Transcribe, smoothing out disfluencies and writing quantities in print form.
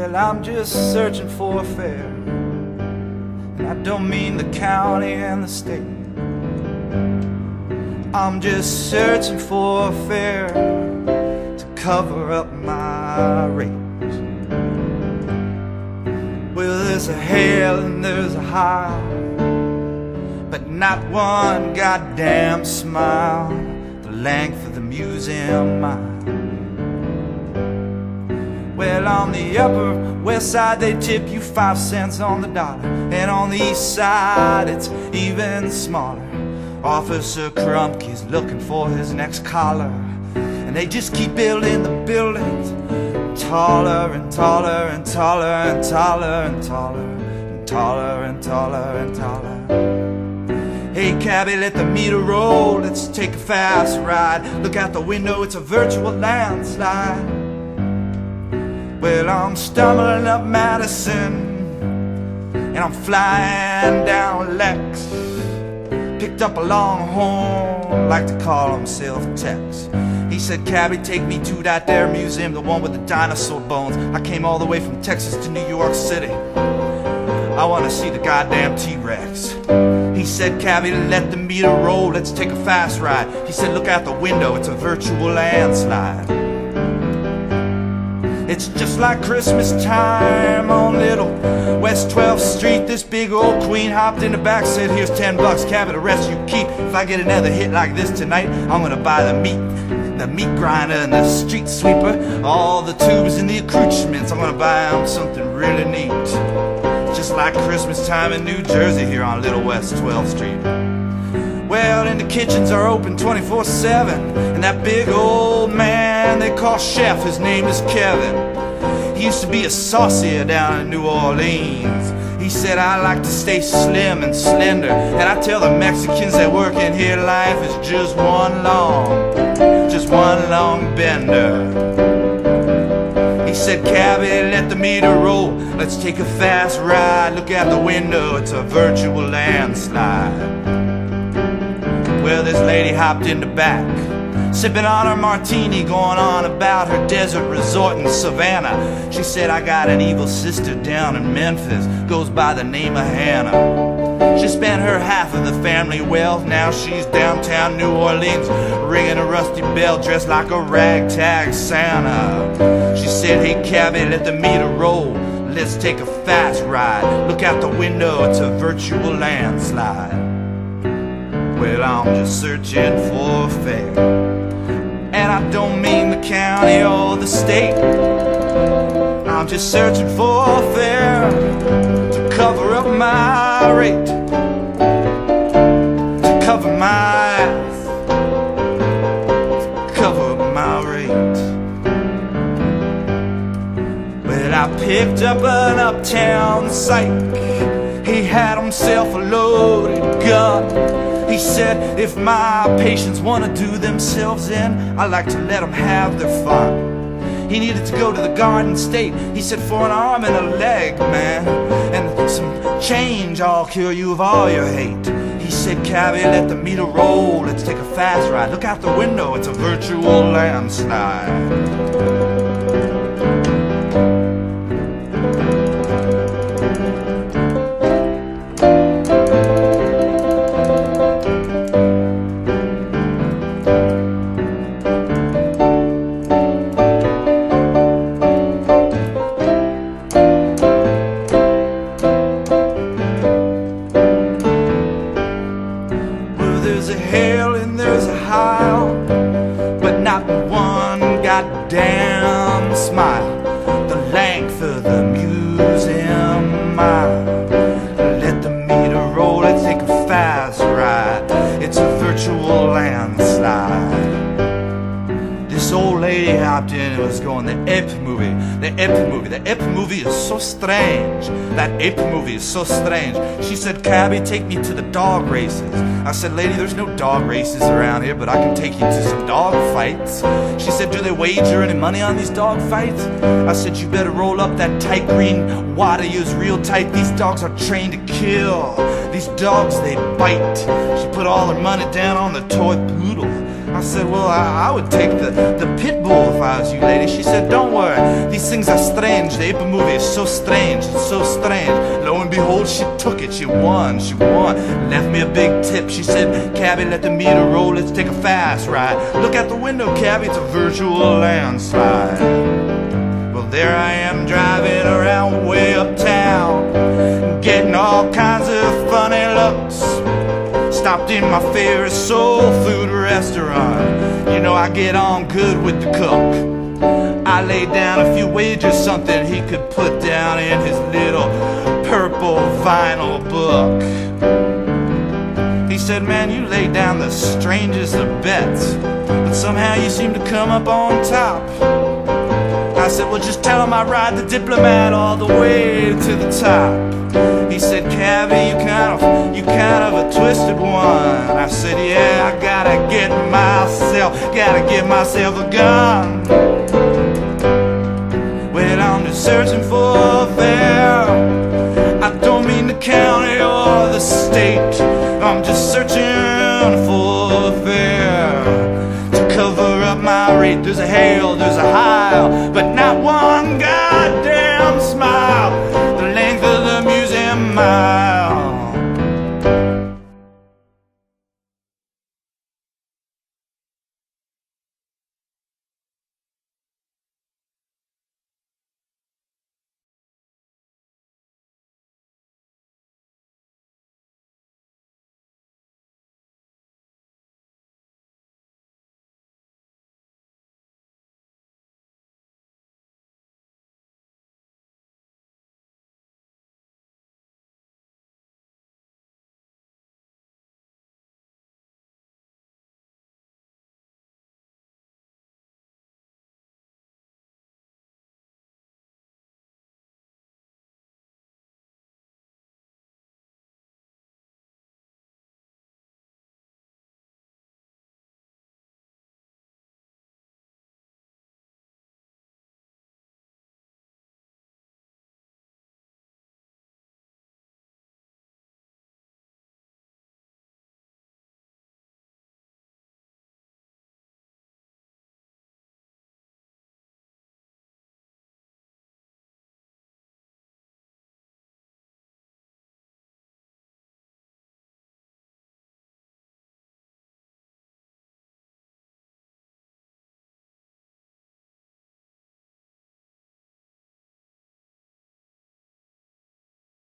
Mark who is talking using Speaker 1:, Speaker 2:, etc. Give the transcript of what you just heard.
Speaker 1: Well, I'm just searching for a fare, and I don't mean the county and the state. I'm just searching for a fare to cover up my rate. Well, there's a hail and there's a high, but not one goddamn smile the length of the museum mile. Well, on the upper west side they tip you 5 cents on the dollar, and on the east side it's even smaller. Officer Crumpkey's looking for his next collar, and they just keep building the buildings taller and taller and taller and taller and taller and taller and taller and taller. Hey cabbie, let the meter roll, let's take a fast ride. Look out the window, it's a virtual landslide. Well, I'm stumbling up Madison, and I'm flying down Lex. Picked up a longhorn, like to call himself Tex. He said, cabbie, take me to that there museum, the one with the dinosaur bones. I came all the way from Texas to New York City. I want to see the goddamn T-Rex. He said, cabbie, let the meter roll, let's take a fast ride. He said, look out the window, it's a virtual landslide. It's just like Christmas time on Little West 12th Street. This big old queen hopped in the back, said, here's $10, cabbie, the rest you keep. If I get another hit like this tonight, I'm gonna buy the meat grinder and the street sweeper, all the tubes and the accoutrements. I'm gonna buy them something really neat. It's just like Christmas time in New Jersey here on Little West 12th Street. Well, and the kitchens are open 24/7, and that big old man they call chef, his name is Kevin. He used to be a saucier down in New Orleans. He said, I like to stay slim and slender, and I tell the Mexicans that work in here, life is just one long bender. He said, cabbie, let the meter roll, let's take a fast ride. Look out the window, it's a virtual landslide. Well, this lady hopped in the back, sipping on her martini, going on about her desert resort in Savannah. She said, I got an evil sister down in Memphis, goes by the name of Hannah. She spent her half of the family wealth, now she's downtown New Orleans, ringing a rusty bell, dressed like a ragtag Santa. She said, hey cabbie, let the meter roll, let's take a fast ride. Look out the window, it's a virtual landslide. Well, I'm just searching for a fare, and I don't mean the county or the state. I'm just searching for a fare to cover up my rate, to cover my ass, cover up my rate. Well, I picked up an uptown psych. He had himself a loaded gun. He said, if my patients want to do themselves in, I like to let them have their fun. He needed to go to the Garden State. He said, for an arm and a leg, man, and some change, I'll cure you of all your hate. He said, cabbie, let the meter roll, let's take a fast ride. Look out the window, it's a virtual landslide. There's a hail and there's a howl, but not one goddamn smile the length of the museum mile. Let the meter roll, let's take a fast ride. It's a virtual landslide. This old lady hopped in and was going, the ape movie, the ape movie, the ape movie is so strange. That ape movie is so strange. She said, cabbie, take me to the dog races. I said, lady, there's no dog races around here, but I can take you to some dog fights. She said, do they wager any money on these dog fights? I said, you better roll up that tight green wad of yours real tight. These dogs are trained to kill. These dogs, they bite. She put all her money down on the toy poodle. I said, well, I would take the pit bull if I was you, lady. She said, don't worry, these things are strange. The ape movie is so strange, it's so strange. Lo and behold, she took it, she won. Left me a big tip. She said, cabbie, let the meter roll, let's take a fast ride. Look out the window, cabbie, it's a virtual landslide. Well, there I am driving around way uptown, getting all kinds of funny looks. Stopped in my favorite soul food restaurant. You know I get on good with the cook. I laid down a few wagers, something he could put down in his little purple vinyl book. He said, man, you laid down the strangest of bets, but somehow you seem to come up on top. I said, well, just tell him I ride the Diplomat all the way to the top. He said, cabbie, you kind of a twisted one. I said, yeah, I gotta get myself a gun. Well, I'm just searching for a fare. I don't mean the county or the state. I'm just searching for a fare to cover up my rate. There's a hail, there's a howl, but not one